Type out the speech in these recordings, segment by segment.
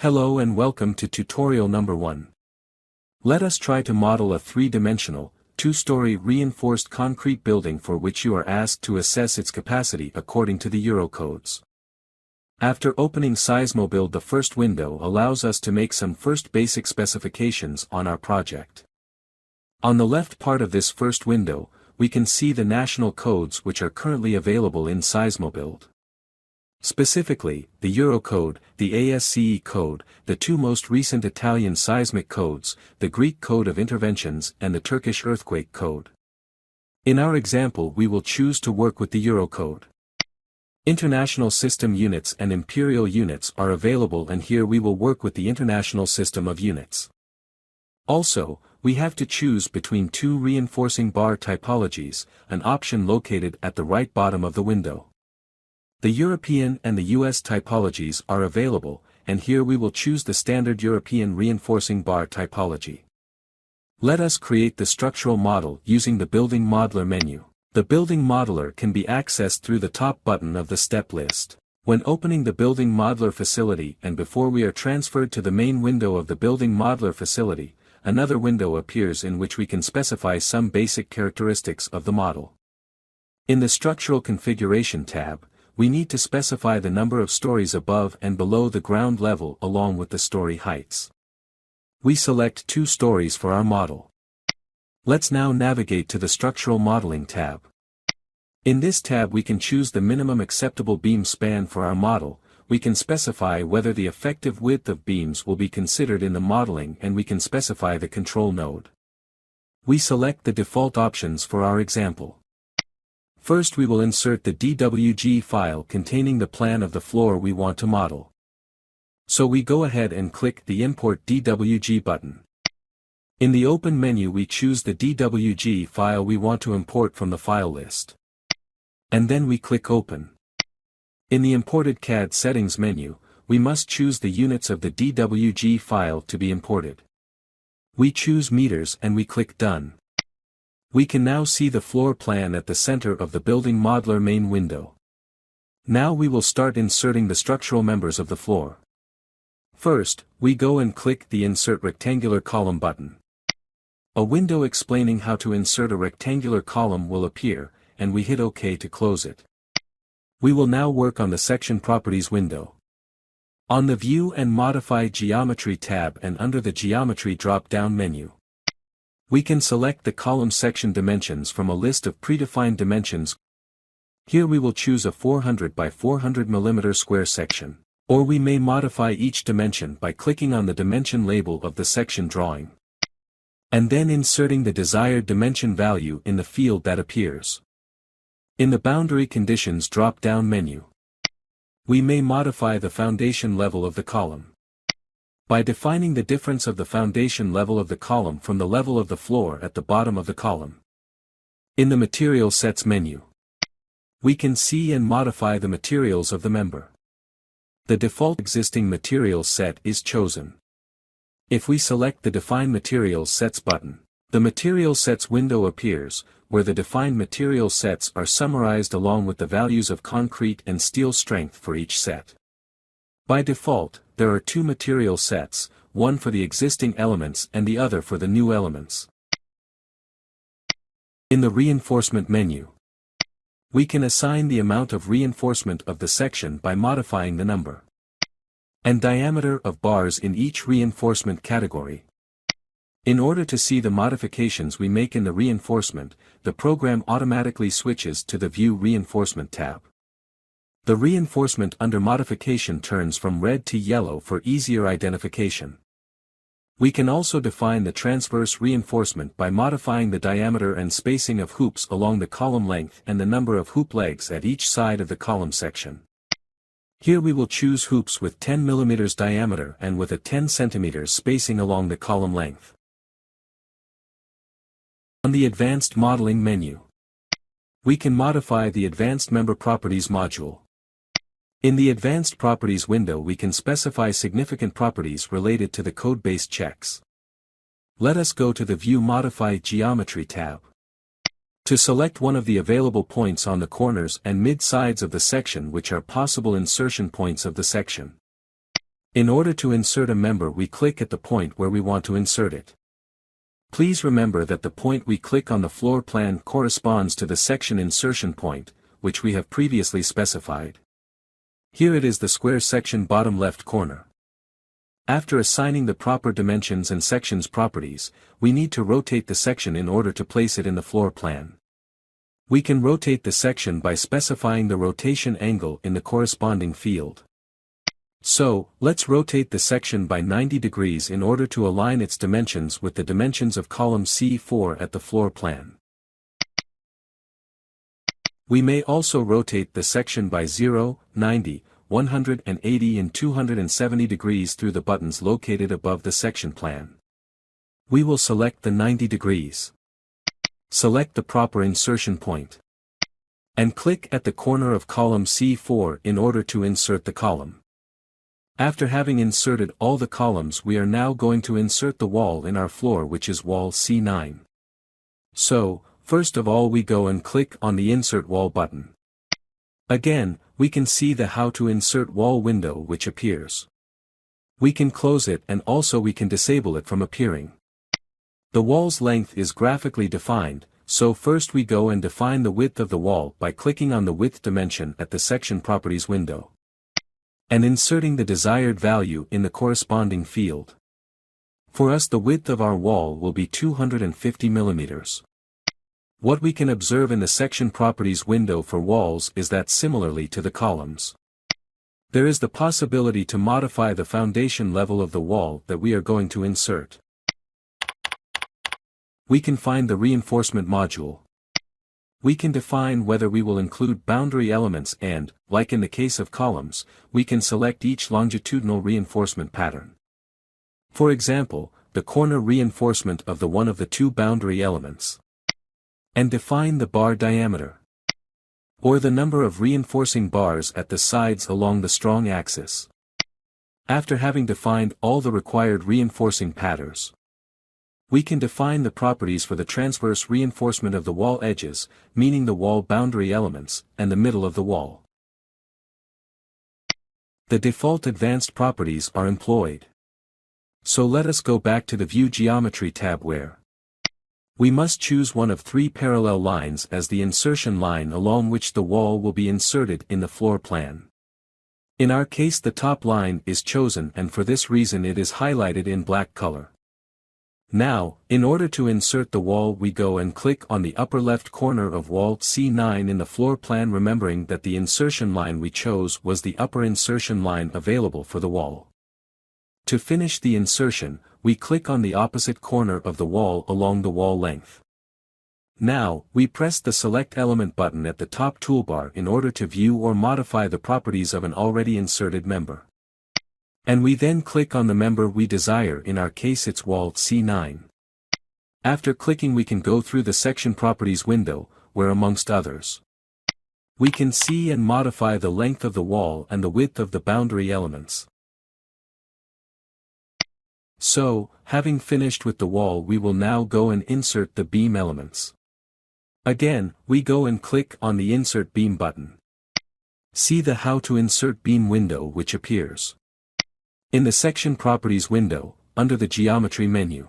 Hello and welcome to tutorial number 1. Let us try to model a three-dimensional, two-story reinforced concrete building for which you are asked to assess its capacity according to the Eurocodes. After opening SeismoBuild, the first window allows us to make some first basic specifications on our project. On the left part of this first window, we can see the national codes which are currently available in SeismoBuild. Specifically, the Eurocode, the ASCE code, the two most recent Italian seismic codes, the Greek Code of Interventions and the Turkish Earthquake Code. In our example, we will choose to work with the Eurocode. International system units and imperial units are available, and here we will work with the international system of units. Also, we have to choose between two reinforcing bar typologies, an option located at the right bottom of the window. The European and the US typologies are available, and here we will choose the standard European reinforcing bar typology. Let us create the structural model using the Building Modeler menu. The Building Modeler can be accessed through the top button of the step list. When opening the Building Modeler facility and before we are transferred to the main window of the Building Modeler facility, another window appears in which we can specify some basic characteristics of the model. In the Structural Configuration tab, we need to specify the number of stories above and below the ground level along with the story heights. We select 2 stories for our model. Let's now navigate to the Structural Modeling tab. In this tab we can choose the minimum acceptable beam span for our model, we can specify whether the effective width of beams will be considered in the modeling, and we can specify the control node. We select the default options for our example. First we will insert the DWG file containing the plan of the floor we want to model. So we go ahead and click the Import DWG button. In the Open menu we choose the DWG file we want to import from the file list. And then we click Open. In the Imported CAD Settings menu, we must choose the units of the DWG file to be imported. We choose meters and we click Done. We can now see the floor plan at the center of the Building Modeler main window. Now we will start inserting the structural members of the floor. First, we go and click the Insert Rectangular Column button. A window explaining how to insert a rectangular column will appear, and we hit OK to close it. We will now work on the Section Properties window. On the View and Modify Geometry tab and under the Geometry drop-down menu, we can select the column section dimensions from a list of predefined dimensions. Here we will choose a 400 by 400 mm square section, or we may modify each dimension by clicking on the dimension label of the section drawing, and then inserting the desired dimension value in the field that appears. In the Boundary Conditions drop-down menu, we may modify the foundation level of the column by defining the difference of the foundation level of the column from the level of the floor at the bottom of the column. In the Material Sets menu, we can see and modify the materials of the member. The default existing materials set is chosen. If we select the Define Materials Sets button, the Material Sets window appears, where the defined material sets are summarized along with the values of concrete and steel strength for each set. By default, there are 2 material sets, one for the existing elements and the other for the new elements. In the Reinforcement menu, we can assign the amount of reinforcement of the section by modifying the number and diameter of bars in each reinforcement category. In order to see the modifications we make in the reinforcement, the program automatically switches to the View Reinforcement tab. The reinforcement under modification turns from red to yellow for easier identification. We can also define the transverse reinforcement by modifying the diameter and spacing of hoops along the column length and the number of hoop legs at each side of the column section. Here we will choose hoops with 10 mm diameter and with a 10 cm spacing along the column length. On the Advanced Modeling menu, we can modify the Advanced Member Properties module. In the Advanced Properties window we can specify significant properties related to the code-based checks. Let us go to the View Modify Geometry tab. To select one of the available points on the corners and mid-sides of the section which are possible insertion points of the section, In order to insert a member, we click at the point where we want to insert it. Please remember that the point we click on the floor plan corresponds to the section insertion point, which we have previously specified. Here it is, the square section bottom left corner. After assigning the proper dimensions and sections properties, we need to rotate the section in order to place it in the floor plan. We can rotate the section by specifying the rotation angle in the corresponding field. So, let's rotate the section by 90 degrees in order to align its dimensions with the dimensions of column C4 at the floor plan. We may also rotate the section by 0, 90, 180 and 270 degrees through the buttons located above the section plan. We will select the 90 degrees. Select the proper insertion point. And click at the corner of column C4 in order to insert the column. After having inserted all the columns, we are now going to insert the wall in our floor, which is wall C9. So, first of all we go and click on the Insert Wall button. Again, we can see the How to Insert Wall window which appears. We can close it, and also we can disable it from appearing. The wall's length is graphically defined, so first we go and define the width of the wall by clicking on the width dimension at the Section Properties window. And inserting the desired value in the corresponding field. For us, the width of our wall will be 250 mm. What we can observe in the Section Properties window for walls is that similarly to the columns, there is the possibility to modify the foundation level of the wall that we are going to insert. We can find the reinforcement module. We can define whether we will include boundary elements and, like in the case of columns, we can select each longitudinal reinforcement pattern. For example, the corner reinforcement of the one of the two boundary elements. And define the bar diameter. Or the number of reinforcing bars at the sides along the strong axis. After having defined all the required reinforcing patterns, we can define the properties for the transverse reinforcement of the wall edges, meaning the wall boundary elements, and the middle of the wall. The default advanced properties are employed. So let us go back to the View Geometry tab where we must choose one of three parallel lines as the insertion line along which the wall will be inserted in the floor plan. In our case, the top line is chosen, and for this reason it is highlighted in black color. Now, in order to insert the wall, we go and click on the upper left corner of wall C9 in the floor plan, remembering that the insertion line we chose was the upper insertion line available for the wall. To finish the insertion, we click on the opposite corner of the wall along the wall length. Now, we press the Select Element button at the top toolbar in order to view or modify the properties of an already inserted member. And we then click on the member we desire, in our case it's wall C9. After clicking, we can go through the Section Properties window, where amongst others, we can see and modify the length of the wall and the width of the boundary elements. So, having finished with the wall, we will now go and insert the beam elements. Again, we go and click on the Insert Beam button. See the How to Insert Beam window which appears. In the Section Properties window, under the Geometry menu,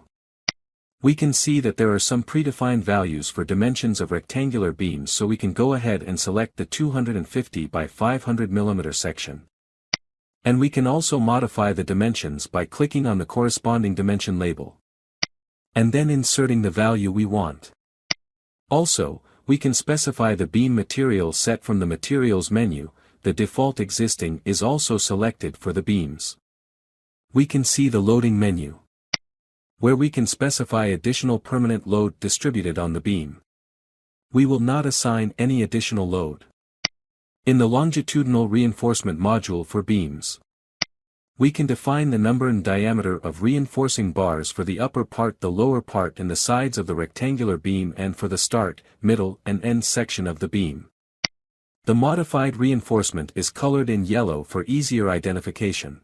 we can see that there are some predefined values for dimensions of rectangular beams, so we can go ahead and select the 250 by 500 mm section. And we can also modify the dimensions by clicking on the corresponding dimension label, and then inserting the value we want. Also, we can specify the beam material set from the Materials menu. The default existing is also selected for the beams. We can see the Loading menu, where we can specify additional permanent load distributed on the beam. We will not assign any additional load. In the Longitudinal Reinforcement module for beams, we can define the number and diameter of reinforcing bars for the upper part, the lower part, and the sides of the rectangular beam, and for the start, middle, and end section of the beam. The modified reinforcement is colored in yellow for easier identification.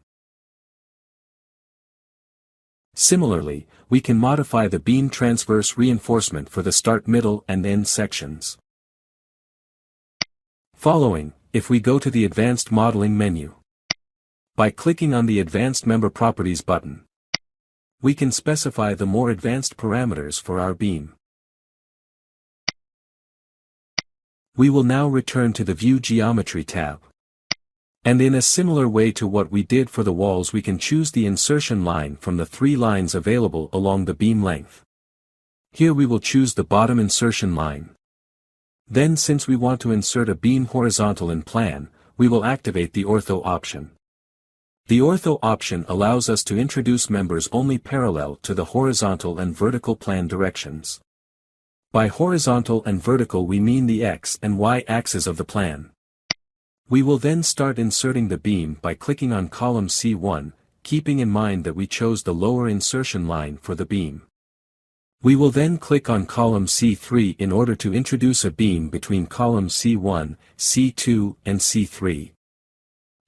Similarly, we can modify the beam transverse reinforcement for the start, middle, and end sections. Following, if we go to the Advanced Modeling menu, By clicking on the Advanced Member Properties button, we can specify the more advanced parameters for our beam. We will now return to the View Geometry tab. And in a similar way to what we did for the walls, we can choose the insertion line from the 3 lines available along the beam length. Here we will choose the bottom insertion line. Then, since we want to insert a beam horizontal in plan, we will activate the ortho option. The ortho option allows us to introduce members only parallel to the horizontal and vertical plan directions. By horizontal and vertical we mean the X and Y axes of the plan. We will then start inserting the beam by clicking on column C1, keeping in mind that we chose the lower insertion line for the beam. We will then click on column C3 in order to introduce a beam between column C1, C2, and C3.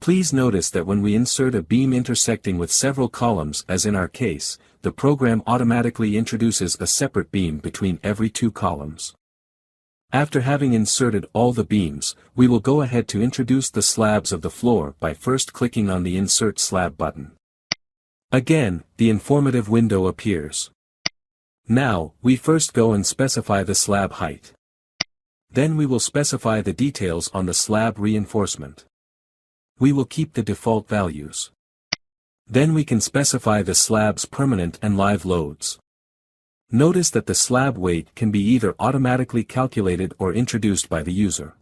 Please notice that when we insert a beam intersecting with several columns, as in our case, the program automatically introduces a separate beam between every 2 columns. After having inserted all the beams, we will go ahead to introduce the slabs of the floor by first clicking on the Insert Slab button. Again, the informative window appears. Now, we first go and specify the slab height. Then we will specify the details on the slab reinforcement. We will keep the default values. Then we can specify the slab's permanent and live loads. Notice that the slab weight can be either automatically calculated or introduced by the user.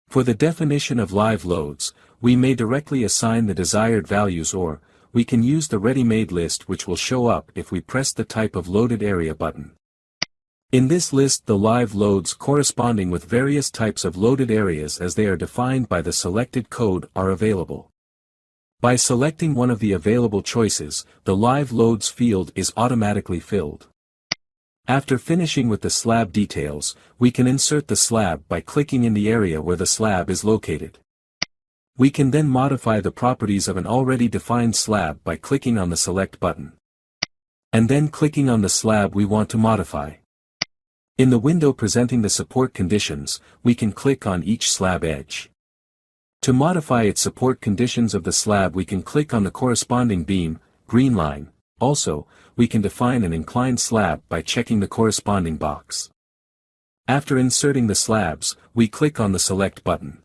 For the definition of live loads, we may directly assign the desired values, or we can use the ready-made list, which will show up if we press the Type of Loaded Area button. In this list, the live loads corresponding with various types of loaded areas as they are defined by the selected code are available. By selecting one of the available choices, the live loads field is automatically filled. After finishing with the slab details, we can insert the slab by clicking in the area where the slab is located. We can then modify the properties of an already defined slab by clicking on the Select button. And then clicking on the slab we want to modify. In the window presenting the support conditions, we can click on each slab edge. To modify its support conditions of the slab, we can click on the corresponding beam, green line. Also, we can define an inclined slab by checking the corresponding box. After inserting the slabs, we click on the Select button.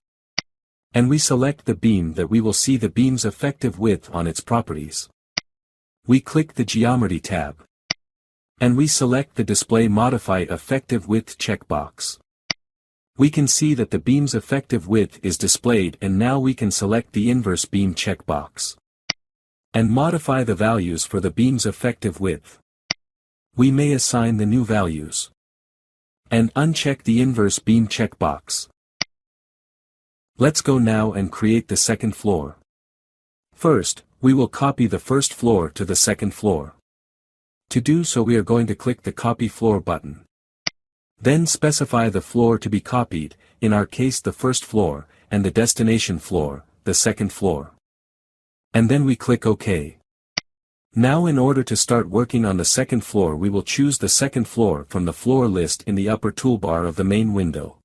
And we select the beam that we will see the beam's effective width on its properties. We click the Geometry tab. And we select the Display Modify Effective Width checkbox. We can see that the beam's effective width is displayed, and now we can select the Inverse Beam checkbox. And modify the values for the beam's effective width. We may assign the new values. And uncheck the Inverse Beam checkbox. Let's go now and create the second floor. First, we will copy the first floor to the second floor. To do so, we are going to click the Copy Floor button. Then specify the floor to be copied, in our case the first floor, and the destination floor, the second floor. And then we click OK. Now, in order to start working on the second floor, we will choose the second floor from the floor list in the upper toolbar of the main window.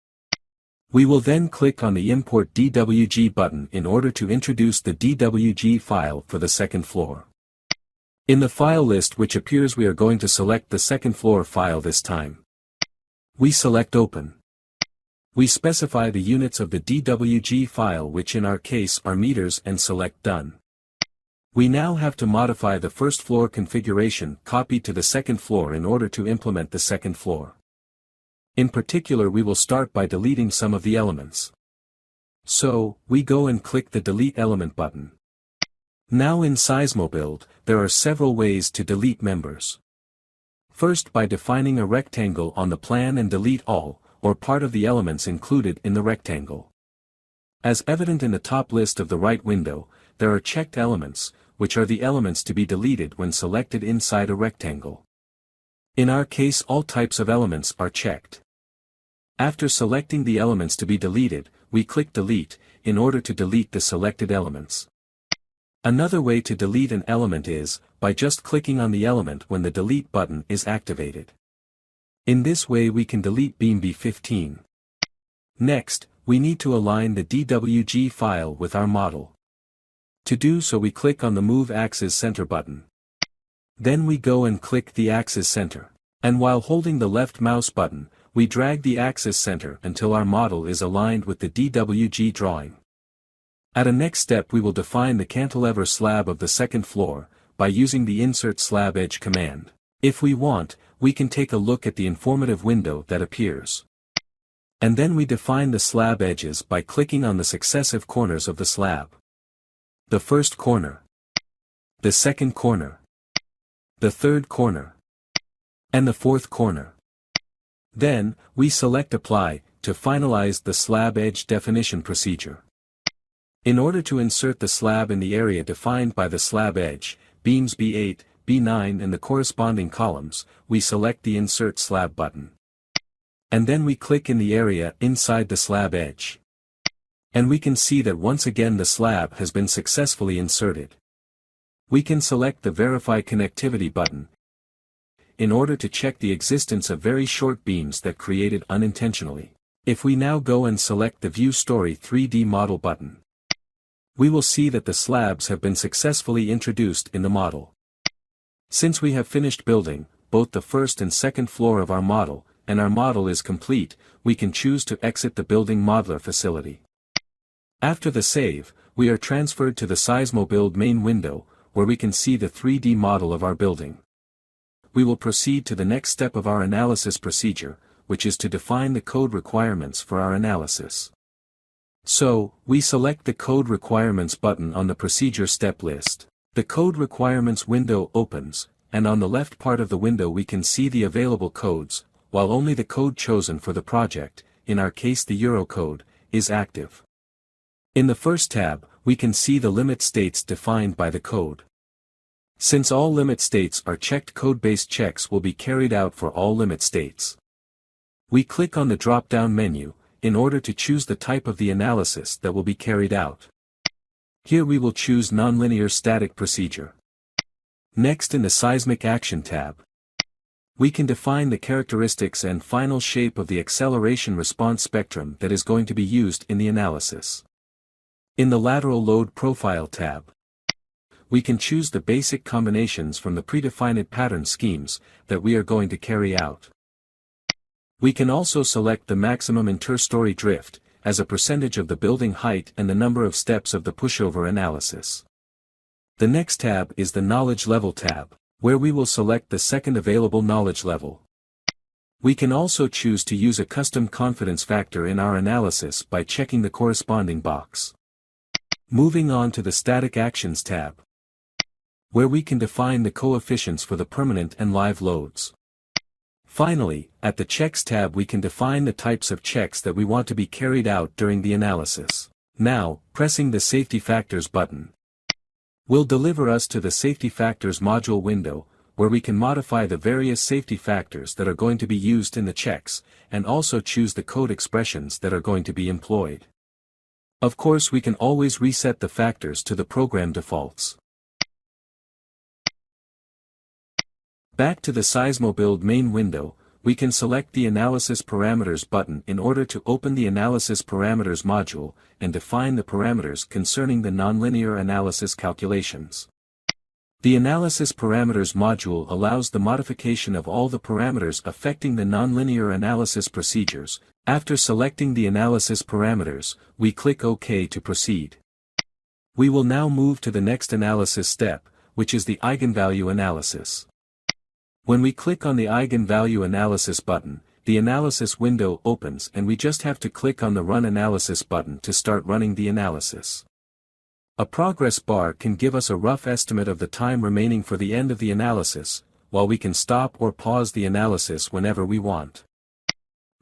We will then click on the Import DWG button in order to introduce the DWG file for the second floor. In the file list which appears, we are going to select the second floor file this time. We select Open. We specify the units of the DWG file, which in our case are meters, and select Done. We now have to modify the first floor configuration copied to the second floor in order to implement the second floor. In particular, we will start by deleting some of the elements. So, we go and click the Delete Element button. Now in SeismoBuild, there are several ways to delete members. First, by defining a rectangle on the plan and delete all, or part of the elements included in the rectangle. As evident in the top list of the right window, there are checked elements, which are the elements to be deleted when selected inside a rectangle. In our case, all types of elements are checked. After selecting the elements to be deleted, we click Delete, in order to delete the selected elements. Another way to delete an element is, by just clicking on the element when the Delete button is activated. In this way we can delete beam B15. Next, we need to align the DWG file with our model. To do so we click on the Move Axis Center button. Then we go and click the Axis Center. And while holding the left mouse button, we drag the axis center until our model is aligned with the DWG drawing. At a next step we will define the cantilever slab of the second floor, by using the Insert Slab Edge command. If we want, we can take a look at the informative window that appears. And then we define the slab edges by clicking on the successive corners of the slab. The first corner, the second corner, the third corner, and the fourth corner. Then, we select Apply, to finalize the slab edge definition procedure. In order to insert the slab in the area defined by the slab edge, beams B8, B9 and the corresponding columns, we select the Insert Slab button. And then we click in the area inside the slab edge. And we can see that once again the slab has been successfully inserted. We can select the Verify Connectivity button, in order to check the existence of very short beams that created unintentionally. If we now go and select the View Story 3D Model button, we will see that the slabs have been successfully introduced in the model. Since we have finished building both the first and second floor of our model, and our model is complete, we can choose to exit the building modeler facility. After the save, we are transferred to the SeismoBuild main window, where we can see the 3D model of our building. We will proceed to the next step of our analysis procedure, which is to define the code requirements for our analysis. So, we select the Code Requirements button on the procedure step list. The Code Requirements window opens, and on the left part of the window we can see the available codes, while only the code chosen for the project, in our case the Euro code, is active. In the first tab, we can see the limit states defined by the code. Since all limit states are checked, code-based checks will be carried out for all limit states. We click on the drop-down menu, in order to choose the type of the analysis that will be carried out. Here we will choose Nonlinear Static Procedure. Next, in the Seismic Action tab, we can define the characteristics and final shape of the acceleration response spectrum that is going to be used in the analysis. In the Lateral Load Profile tab, we can choose the basic combinations from the predefined pattern schemes that we are going to carry out. We can also select the maximum inter-story drift, as a percentage of the building height and the number of steps of the pushover analysis. The next tab is the Knowledge Level tab, where we will select the second available knowledge level. We can also choose to use a custom confidence factor in our analysis by checking the corresponding box. Moving on to the Static Actions tab, where we can define the coefficients for the permanent and live loads. Finally, at the Checks tab we can define the types of checks that we want to be carried out during the analysis. Now, pressing the Safety Factors button will deliver us to the Safety Factors module window, where we can modify the various safety factors that are going to be used in the checks, and also choose the code expressions that are going to be employed. Of course, we can always reset the factors to the program defaults. Back to the SeismoBuild main window, we can select the Analysis Parameters button in order to open the Analysis Parameters module, and define the parameters concerning the nonlinear analysis calculations. The Analysis Parameters module allows the modification of all the parameters affecting the nonlinear analysis procedures. After selecting the analysis parameters, we click OK to proceed. We will now move to the next analysis step, which is the eigenvalue analysis. When we click on the Eigenvalue Analysis button, the analysis window opens and we just have to click on the Run Analysis button to start running the analysis. A progress bar can give us a rough estimate of the time remaining for the end of the analysis, while we can stop or pause the analysis whenever we want.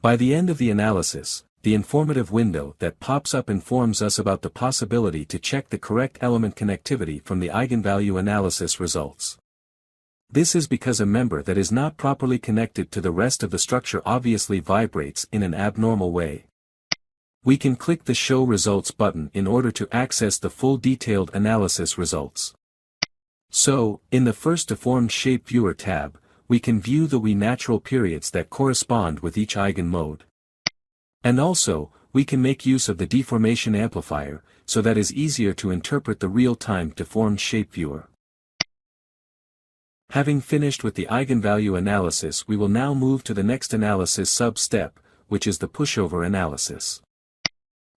By the end of the analysis, the informative window that pops up informs us about the possibility to check the correct element connectivity from the eigenvalue analysis results. This is because a member that is not properly connected to the rest of the structure obviously vibrates in an abnormal way. We can click the Show Results button in order to access the full detailed analysis results. So, in the first Deformed Shape Viewer tab, we can view the natural periods that correspond with each eigenmode. And also, we can make use of the deformation amplifier, so that it is easier to interpret the real-time deformed shape viewer. Having finished with the eigenvalue analysis, we will now move to the next analysis sub-step, which is the pushover analysis.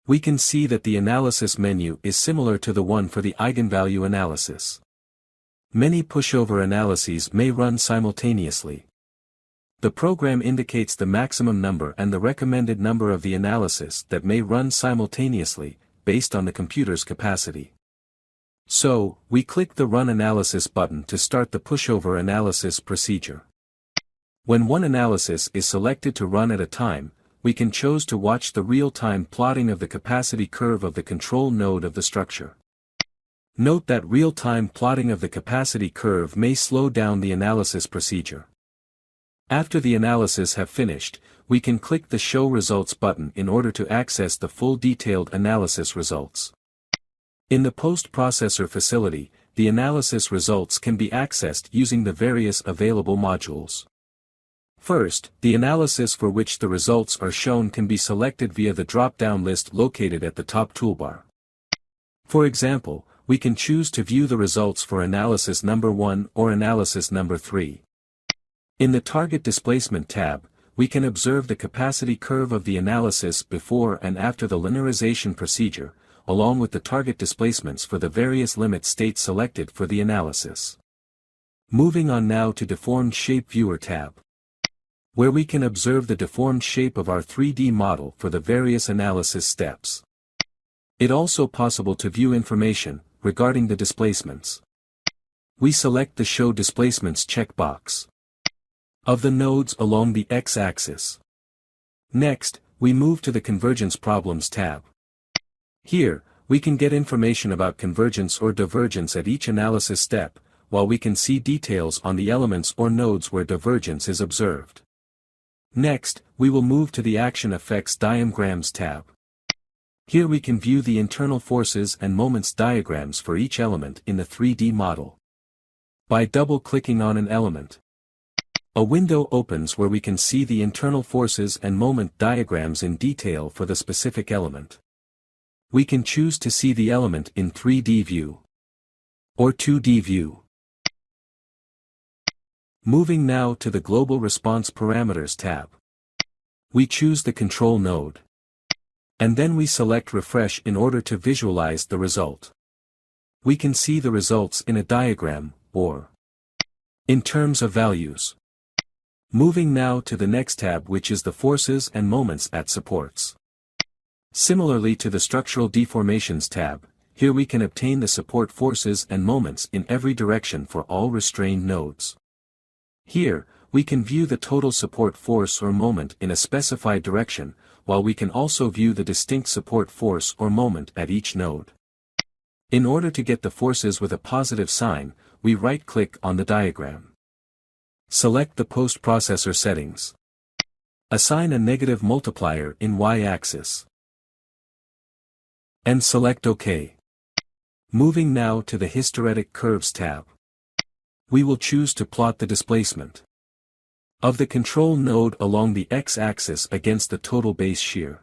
We can see that the analysis menu is similar to the one for the eigenvalue analysis. Many pushover analyses may run simultaneously. The program indicates the maximum number and the recommended number of the analysis that may run simultaneously, based on the computer's capacity. So, we click the Run Analysis button to start the pushover analysis procedure. When one analysis is selected to run at a time, we can choose to watch the real-time plotting of the capacity curve of the control node of the structure. Note that real-time plotting of the capacity curve may slow down the analysis procedure. After the analysis have finished, we can click the Show Results button in order to access the full detailed analysis results. In the post-processor facility, the analysis results can be accessed using the various available modules. First, the analysis for which the results are shown can be selected via the drop-down list located at the top toolbar. For example, we can choose to view the results for analysis number 1 or analysis number 3. In the Target Displacement tab, we can observe the capacity curve of the analysis before and after the linearization procedure, along with the target displacements for the various limit states selected for the analysis. Moving on now to Deformed Shape Viewer tab, where we can observe the deformed shape of our 3D model for the various analysis steps. It also possible to view information regarding the displacements. We select the Show Displacements checkbox of the nodes along the x-axis. Next, we move to the Convergence Problems tab. Here, we can get information about convergence or divergence at each analysis step, while we can see details on the elements or nodes where divergence is observed. Next, we will move to the Action Effects Diagrams tab. Here we can view the internal forces and moments diagrams for each element in the 3D model. By double-clicking on an element, a window opens where we can see the internal forces and moment diagrams in detail for the specific element. We can choose to see the element in 3D view or 2D view. Moving now to the Global Response Parameters tab. We choose the control node. And then we select Refresh in order to visualize the result. We can see the results in a diagram, or in terms of values. Moving now to the next tab, which is the Forces and Moments at Supports. Similarly to the Structural Deformations tab, here we can obtain the support forces and moments in every direction for all restrained nodes. Here, we can view the total support force or moment in a specified direction, while we can also view the distinct support force or moment at each node. In order to get the forces with a positive sign, we right-click on the diagram. Select the post-processor settings. Assign a negative multiplier in y-axis. And select OK. Moving now to the Hysteretic Curves tab. We will choose to plot the displacement of the control node along the x-axis against the total base shear.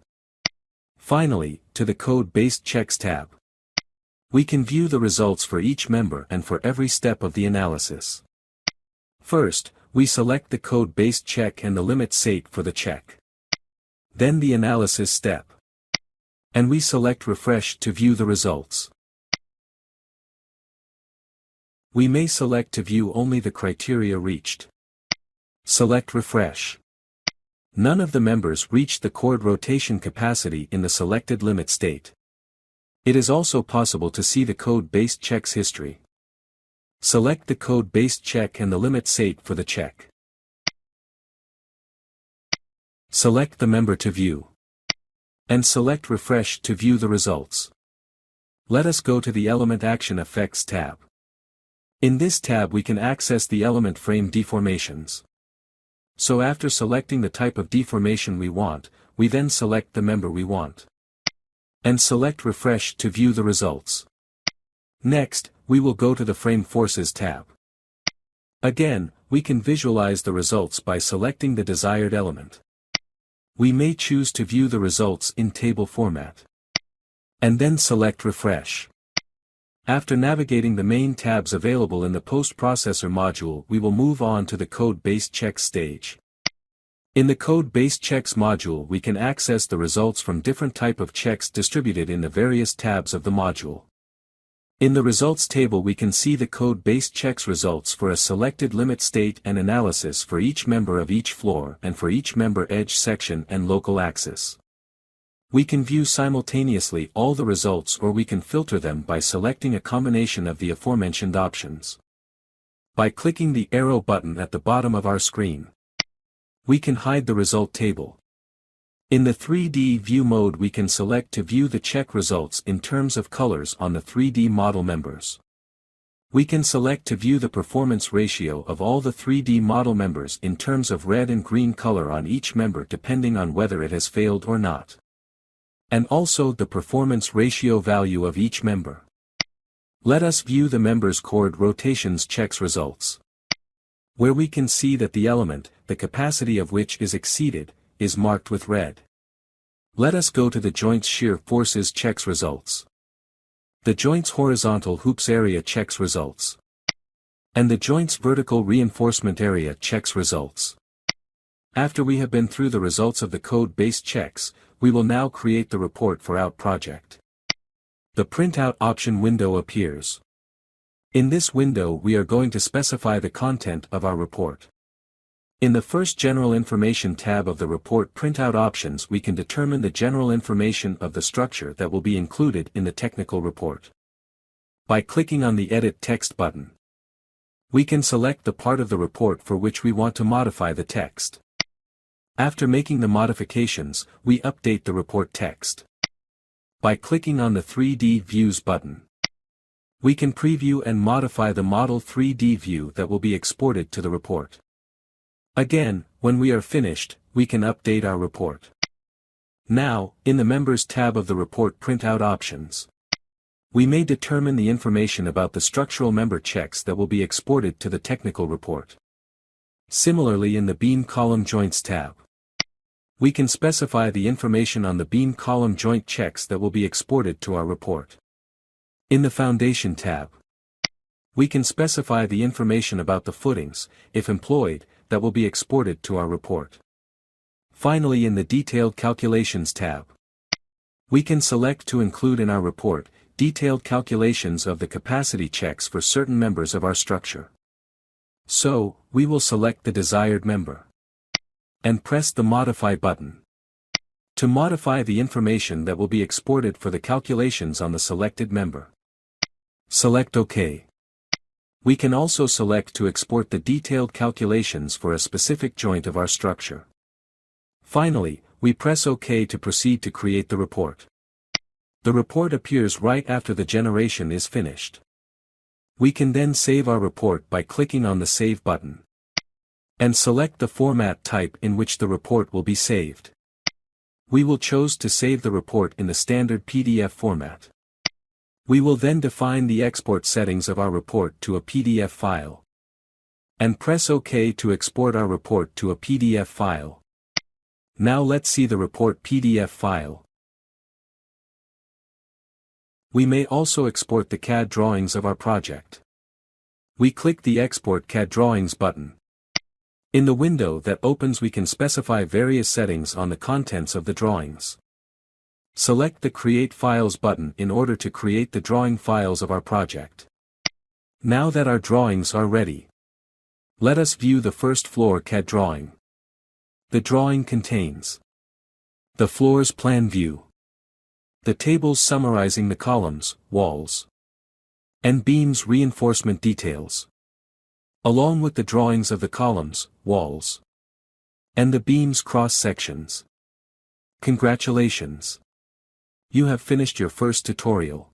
Finally, to the Code-Based Checks tab. We can view the results for each member and for every step of the analysis. First, we select the code-based check and the limit state for the check. Then the analysis step. And we select Refresh to view the results. We may select to view only the criteria reached. Select Refresh. None of the members reached the chord rotation capacity in the selected limit state. It is also possible to see the code-based checks history. Select the code-based check and the limit state for the check. Select the member to view. And select Refresh to view the results. Let us go to the Element Action Effects tab. In this tab we can access the element frame deformations. So after selecting the type of deformation we want, we then select the member we want. And select Refresh to view the results. Next, we will go to the Frame Forces tab. Again, we can visualize the results by selecting the desired element. We may choose to view the results in table format. And then select Refresh. After navigating the main tabs available in the post-processor module, we will move on to the code-based checks stage. In the code-based checks module, we can access the results from different type of checks distributed in the various tabs of the module. In the results table, we can see the code-based checks results for a selected limit state and analysis for each member of each floor and for each member edge section and local axis. We can view simultaneously all the results, or we can filter them by selecting a combination of the aforementioned options. By clicking the arrow button at the bottom of our screen, we can hide the result table. In the 3D view mode, we can select to view the check results in terms of colors on the 3D model members. We can select to view the performance ratio of all the 3D model members in terms of red and green color on each member depending on whether it has failed or not. And also the performance ratio value of each member. Let us view the members' chord rotations checks results, where we can see that the element, the capacity of which is exceeded, is marked with red. Let us go to the joints shear forces checks results, the joints horizontal hoops area checks results, and the joints vertical reinforcement area checks results. After we have been through the results of the code-based checks, we will now create the report for our project. The printout option window appears. In this window, we are going to specify the content of our report. In the first General Information tab of the report printout options, we can determine the general information of the structure that will be included in the technical report. By clicking on the Edit Text button, we can select the part of the report for which we want to modify the text. After making the modifications, we update the report text. By clicking on the 3D Views button, we can preview and modify the model 3D view that will be exported to the report. Again, when we are finished, we can update our report. Now, in the Members tab of the report printout options, we may determine the information about the structural member checks that will be exported to the technical report. Similarly, in the Beam Column Joints tab, we can specify the information on the beam column joint checks that will be exported to our report. In the Foundation tab, we can specify the information about the footings, if employed, that will be exported to our report. Finally, in the Detailed Calculations tab, we can select to include in our report detailed calculations of the capacity checks for certain members of our structure. So, we will select the desired member and press the Modify button to modify the information that will be exported for the calculations on the selected member. Select OK. We can also select to export the detailed calculations for a specific joint of our structure. Finally, we press OK to proceed to create the report. The report appears right after the generation is finished. We can then save our report by clicking on the Save button and select the format type in which the report will be saved. We will choose to save the report in the standard PDF format. We will then define the export settings of our report to a PDF file and press OK to export our report to a PDF file. Now let's see the report PDF file. We may also export the CAD drawings of our project. We click the Export CAD Drawings button. In the window that opens, we can specify various settings on the contents of the drawings. Select the Create Files button in order to create the drawing files of our project. Now that our drawings are ready, let us view the first floor CAD drawing. The drawing contains the floor's plan view, the tables summarizing the columns, walls, and beams reinforcement details, along with the drawings of the columns, walls, and the beams cross-sections. Congratulations! You have finished your first tutorial.